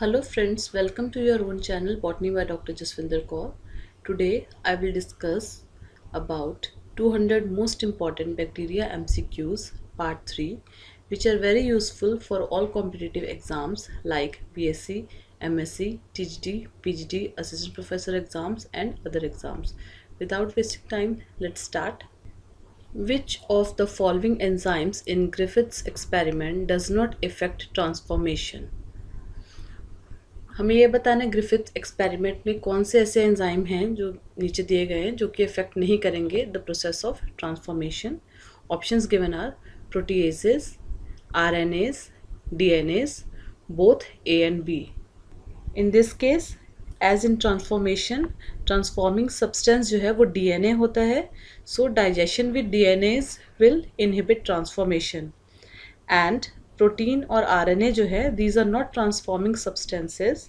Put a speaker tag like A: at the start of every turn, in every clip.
A: Hello friends, welcome to your own channel Botany by Dr. Jaswinder Kaur. Today I will discuss about 200 most important bacteria MCQs part 3 which are very useful for all competitive exams like BSc, MSc, TGT, PGT, assistant professor exams and other exams. Without wasting time, let's start. Which of the following enzymes in Griffith's experiment does not affect transformation? हमें ये बताना है Griffith experiment में कौन से ऐसे enzyme हैं जो नीचे दिए गए हैं जो कि इफेक्ट नहीं करेंगे the process of transformation. Options given are proteases, RNAs, DNAs, both A and B. In this case as in transformation, transforming substance जो है वो डीएनए होता है. So digestion with DNase will inhibit transformation. And protein और RNA जो है these are not transforming substances,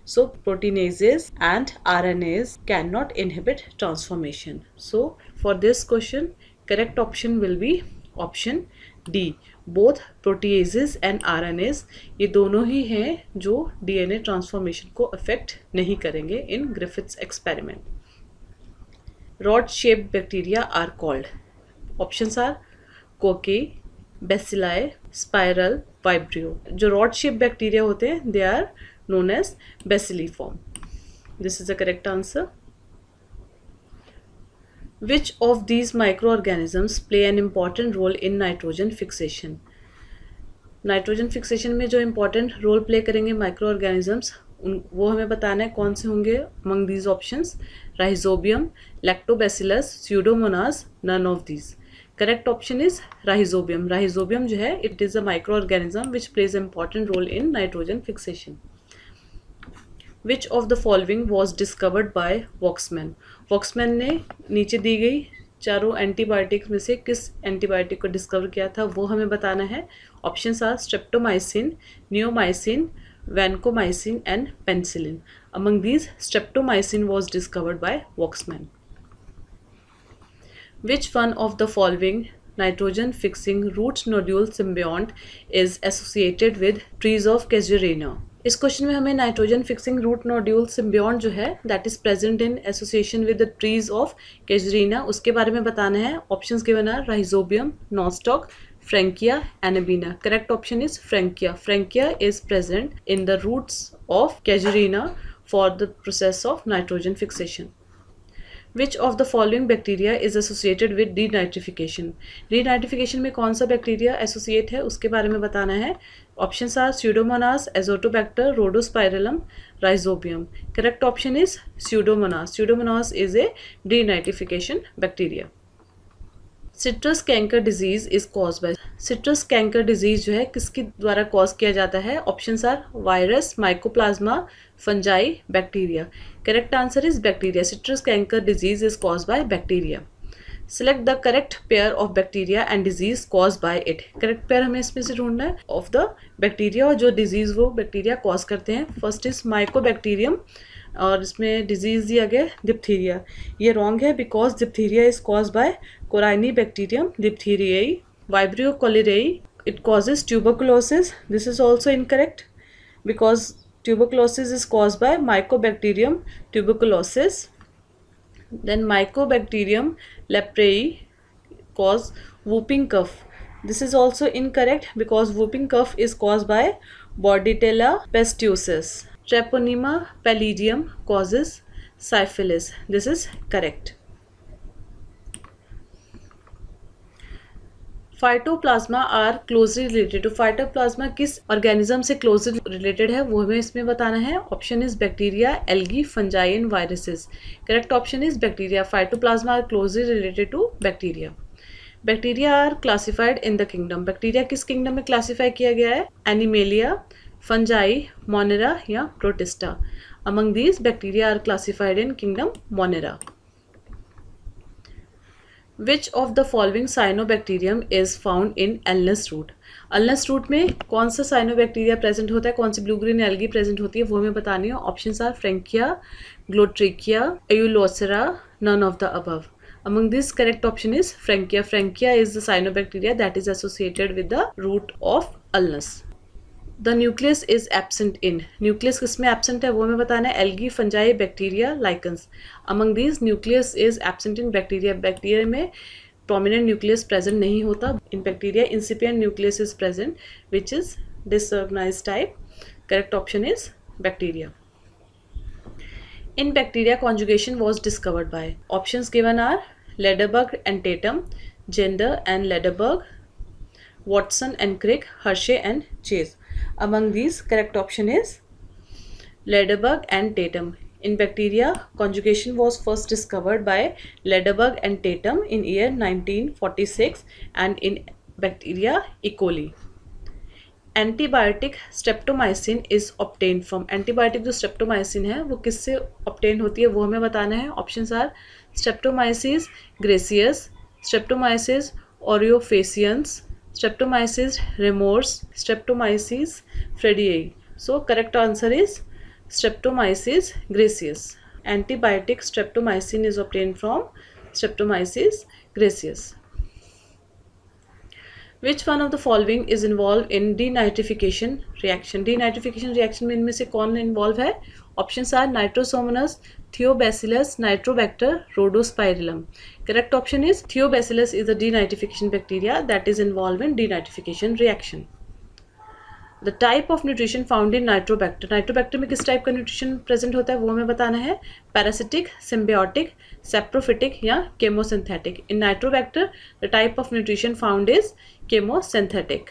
A: so proteinases and RNase can not inhibit transformation. So for this question correct option will be option D. Both proteases and RNase ये दोनों ही हैं जो DNA transformation को affect नहीं करेंगे in Griffith's experiment. Rod shaped bacteria are called. Options are cocci, bacilli, spiral, vibrio. जो rod shape bacteria होते हैं they are known as bacilliform. This is the correct answer. Which of these micro organisms play an important role in nitrogen fixation. Nitrogen fixation में जो important role play करेंगे micro organisms वो हमें बताना है कौन से होंगे. Among these options rhizobium, lactobacillus, pseudomonas, none of these. Correct option is rhizobium. Rhizobium जो है it is a microorganism which plays an important role in nitrogen fixation. Which of the following was discovered by Waxman? Waxman ने नीचे दी गई चारों antibiotics में से किस antibiotic को डिस्कवर किया था वो हमें बताना है. Options are streptomycin, neomycin, vancomycin and penicillin. Among these streptomycin was discovered by Waxman. Which one of the following nitrogen fixing root nodule symbiont is associated with trees of casuarina? इस question में हमें nitrogen fixing root nodule symbiont जो है that is present in association with the trees of casuarina उसके बारे में बताना है. Options given are Rhizobium, Nostoc, Frankia, Anabaena. Correct option is Frankia. Frankia is present in the roots of casuarina for the process of nitrogen fixation. Which of the following bacteria is associated with denitrification? Denitrification में कौन सा bacteria associate है उसके बारे में बताना है. Options are Pseudomonas, Azotobacter, Rhodospirillum, Rhizobium. Correct option is Pseudomonas. Pseudomonas is a denitrification bacteria. Citrus canker disease is cause by. Citrus canker disease जो है किसके द्वारा कॉज किया जाता है. Options are virus, mycoplasma, fungi, bacteria. Correct answer is bacteria. Citrus canker disease is cause by bacteria. Select the correct pair of bacteria and disease cause by it. Correct pair हमें इसमें से ढूंढना है of the bacteria और जो disease वो bacteria cause करते हैं. फर्स्ट इज माइकोबैक्टीरियम और इसमें डिजीज दिया गया डिप्थीरिया. ये रॉन्ग है because diphtheria is cause by Corynebacterium diphtheriae. Vibrio cholerae it causes tuberculosis. This is also incorrect because tuberculosis is caused by Mycobacterium tuberculosis. Then Mycobacterium leprae cause whooping cough. This is also incorrect because whooping cough is caused by Bordetella pestis. Treponema pallidum causes syphilis. This is correct. Phytoplasma are closely related to. Phytoplasma किस organism से closely related है वो हमें इसमें बताना है. Option is bacteria, algae, fungi and viruses. Correct option is bacteria. Phytoplasma are closely related to bacteria. Bacteria are classified in the kingdom. Bacteria किस kingdom में क्लासिफाई किया गया है. एनिमेलिया, फंजाई, मोनेरा या Protista. Among these bacteria are classified in kingdom Monera. Which of the following cyanobacterium is found in Ulmus root? Ulmus root में कौन सा cyanobacteria present होता है, कौन सी ब्लू ग्रीन एल्गी प्रेजेंट होती है वो हमें बतानी है. Options are Frankia, Gloeotrichia, Aulosira, none of the above. Among this correct option is Frankia. Frankia is the cyanobacteria that is associated with the root of ulmus. The nucleus is absent in, nucleus किसमें absent है वो हमें बताना है, algae, fungi, bacteria, lichens. Among these nucleus is absent in bacteria, bacteria में prominent nucleus present नहीं होता। In bacteria incipient nucleus is present which is disorganised type. Correct option is bacteria. In bacteria, conjugation was discovered by. Options given are Lederberg and Tatum, Gender and Lederberg, Watson and Crick, Hershey and Chase. Among these, correct option is Lederberg and Tatum. In bacteria, conjugation was first discovered by Lederberg and Tatum in year 1946 and in bacteria E. coli. Antibiotic streptomycin is obtain from, antibiotic जो streptomycin है वो किससे obtain होती है वो हमें बताना है। Options are Streptomyces griseus, Streptomyces aureofaciens, Streptomyces ramosus, Streptomyces fradiae. So correct answer is Streptomyces griseus. Antibiotic streptomycin is obtain from Streptomyces griseus. Which one of the following is involved in denitrification reaction? Denitrification reaction में इनमें से कौन involve है? Options are Nitrosomonas, Thiobacillus, Nitrobacter, Rhodospirillum. Correct option is Thiobacillus is a denitrification bacteria that is involved in denitrification reaction. The type of nutrition found in Nitrobacter. Nitrobacter में किस type का nutrition present होता है वो हमें बताना है। Parasitic, symbiotic, saprophytic या chemosynthetic. In Nitrobacter the type of nutrition found is chemosynthetic.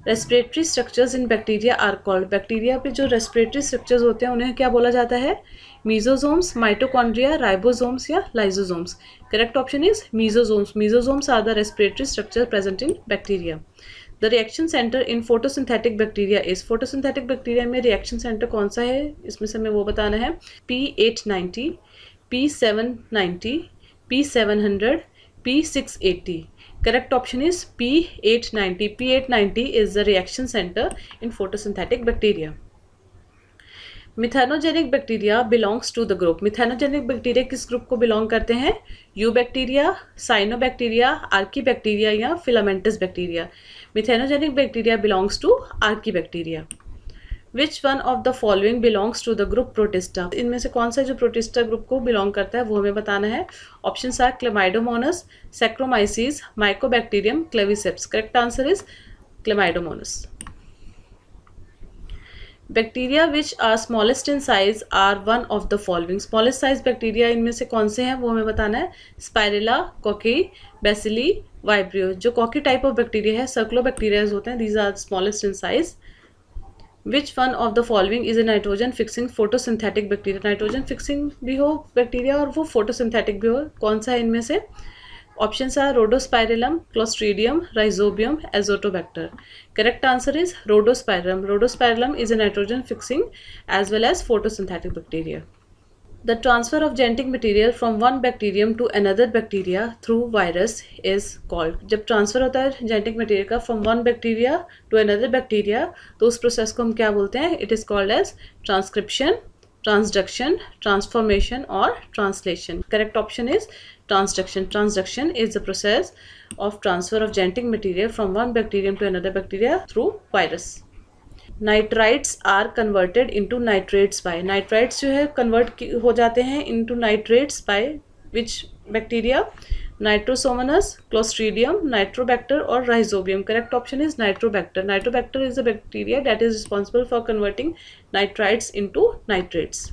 A: Respiratory structures in bacteria are called, bacteria पे जो रेस्पिरेटरी स्ट्रक्चर्स होते हैं उन्हें क्या बोला जाता है? मीजोजोम्स, माइटोकॉन्ड्रिया, राइबोसोम्स या lysosomes. Correct option is mesosomes. Mesosomes are the respiratory structure present in bacteria. The reaction centre in photosynthetic bacteria is, photosynthetic bacteria में रिएक्शन सेंटर कौन सा है इसमें से हमें वो बताना है। P890, P790, P700, P680. Correct option is P890. P890 is the reaction center in photosynthetic bacteria. Methanogenic bacteria belongs to the group, methanogenic bacteria किस ग्रुप को बिलोंग करते हैं? यू बैक्टीरिया, साइनोबैक्टीरिया, आर्कीबैक्टीरिया या filamentous bacteria. Methanogenic bacteria belongs to archaebacteria. Which one of the following belongs to the group Protista, इनमें से कौन सा जो प्रोटिस्टा ग्रुप को बिलोंग करता है वो हमें बताना है। Options are Chlamydomonas, Saccharomyces, Mycobacterium, Claviceps. Correct answer is Chlamydomonas. Bacteria which are smallest in size are one of the following, smallest size bacteria इनमें से कौन से हैं वो हमें बताना है। Spirilla, cocci, bacilli, vibrio. जो कॉकी टाइप ऑफ बैक्टीरिया है, सर्कुलर बैक्टीरियाज होते हैं, these are smallest in size. Which one of the following is a nitrogen fixing photosynthetic bacteria, nitrogen fixing भी हो बैक्टीरिया और वो फोटोसिंथेटिक भी हो, कौन सा है इनमें से? Options are Rhodospirillum, Clostridium, Rhizobium, Azotobacter. Correct answer is Rhodospirillum. Rhodospirillum is a nitrogen fixing as well as photosynthetic bacteria. The transfer of genetic material from one bacterium to another bacteria through virus is called, जब transfer होता है genetic material का from one bacteria to another bacteria तो उस process को हम क्या बोलते हैं? It is called as transcription, transduction, transformation और translation. Correct option is transduction. Transduction is the process of transfer of genetic material from one bacterium to another bacteria through virus. Nitrites are converted into nitrates by, nitrites जो है convert हो जाते हैं into nitrates by which bacteria? Nitrosomonas, Clostridium, Nitrobacter or Rhizobium. Correct option is Nitrobacter. Nitrobacter is the bacteria that is responsible for converting nitrites into nitrates.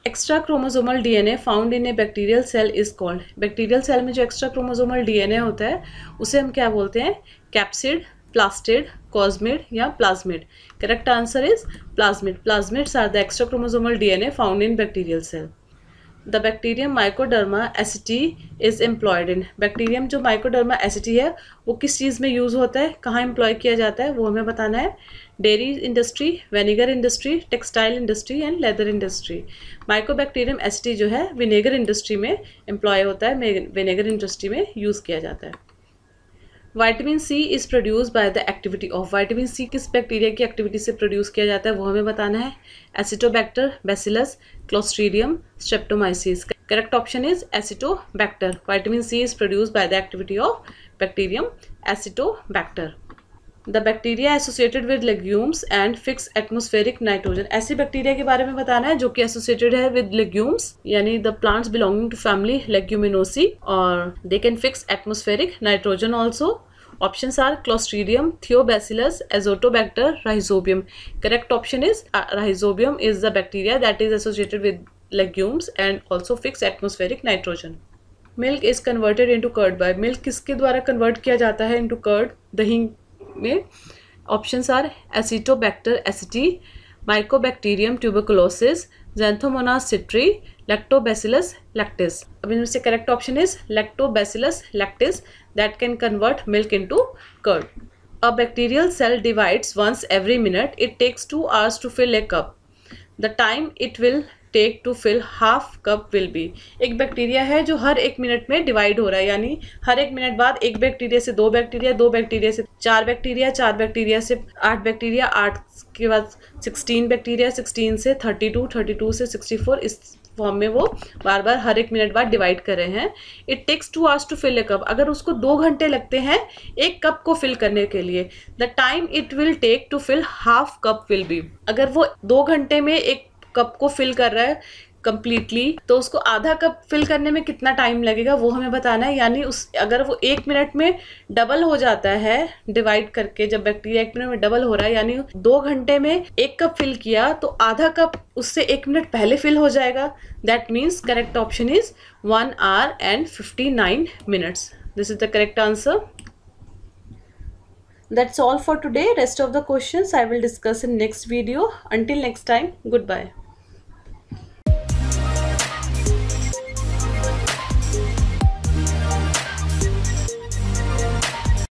A: Extra chromosomal DNA found in a bacterial cell is called, bacterial cell में जो extra chromosomal DNA होता है उसे हम क्या बोलते हैं? Capsid, plastid, cosmid या plasmid. Correct answer is plasmid. Plasmids are the extra chromosomal DNA found in bacterial cell. The bacterium Mycoderma aceti is employed in, bacterium जो माइकोडर्मा एसिटी है वो किस चीज़ में यूज़ होता है, कहाँ एम्प्लॉय किया जाता है वो हमें बताना है। Dairy industry, vinegar industry, textile industry and leather industry. Mycobacterium aceti जो है विनेगर इंडस्ट्री में एम्प्लॉय होता है, विनेगर इंडस्ट्री में यूज़ किया जाता है। Vitamin C is produce by the activity of, vitamin C किस बैक्टीरिया की एक्टिविटी से प्रोड्यूस किया जाता है वो हमें बताना है। Acetobacter, Bacillus, Clostridium, Streptomyces. Correct option is Acetobacter. Vitamin C is produce by the activity of bacterium Acetobacter. The bacteria associated with legumes and fix atmospheric nitrogen, ऐसी बैक्टीरिया के बारे में बताना है जो कि एसोसिएटेड है विद लेग्यूम्स यानी the plants belonging to family Leguminosae, और they can fix atmospheric nitrogen also. Options are Clostridium, Theobacillus, Azotobacter, Rhizobium. Correct option is Rhizobium is the bacteria that is associated with legumes and also fix atmospheric nitrogen. Milk is converted into curd by, milk किसके द्वारा convert किया जाता है into curd, दही में. Options are Acetobacter aceti, Mycobacterium tuberculosis, Xanthomonas citri, Lactobacillus lactis. अब इनमें से correct option is Lactobacillus lactis that can convert milk into curd. A bacterial cell divides once every minute. It takes 2 hours to fill a cup. The time it will take to fill half cup will be. एक bacteria है जो हर 1 minute में divide हो रहा है, यानी हर 1 minute बाद एक बैक्टीरिया से 2 बैक्टीरिया, 2 बैक्टीरिया से 4 बैक्टीरिया, 4 बैक्टीरिया से 8 बैक्टीरिया, 8 के बाद 16 बैक्टीरिया, 16 से 32, 32 से 64, इस फॉर्म में वो बार बार हर 1 मिनट बाद डिवाइड कर रहे हैं. It takes 2 hours to fill a cup, अगर उसको 2 घंटे लगते हैं एक कप को फिल करने के लिए. The time it will take to fill half cup will be, अगर वो 2 घंटे में एक कप को फिल कर रहा है कंप्लीटली, तो उसको आधा कप फिल करने में कितना टाइम लगेगा वो हमें बताना है. यानी उस अगर वो 1 मिनट में डबल हो जाता है डिवाइड करके, जब बैक्टीरिया 1 मिनट में डबल हो रहा है यानी 2 घंटे में 1 कप फिल किया तो आधा कप उससे 1 मिनट पहले फिल हो जाएगा. That means correct option is 1 hour and 59 minutes. This is the correct answer. That's all for today. Rest of the questions I will discuss in next video. Until next time, goodbye.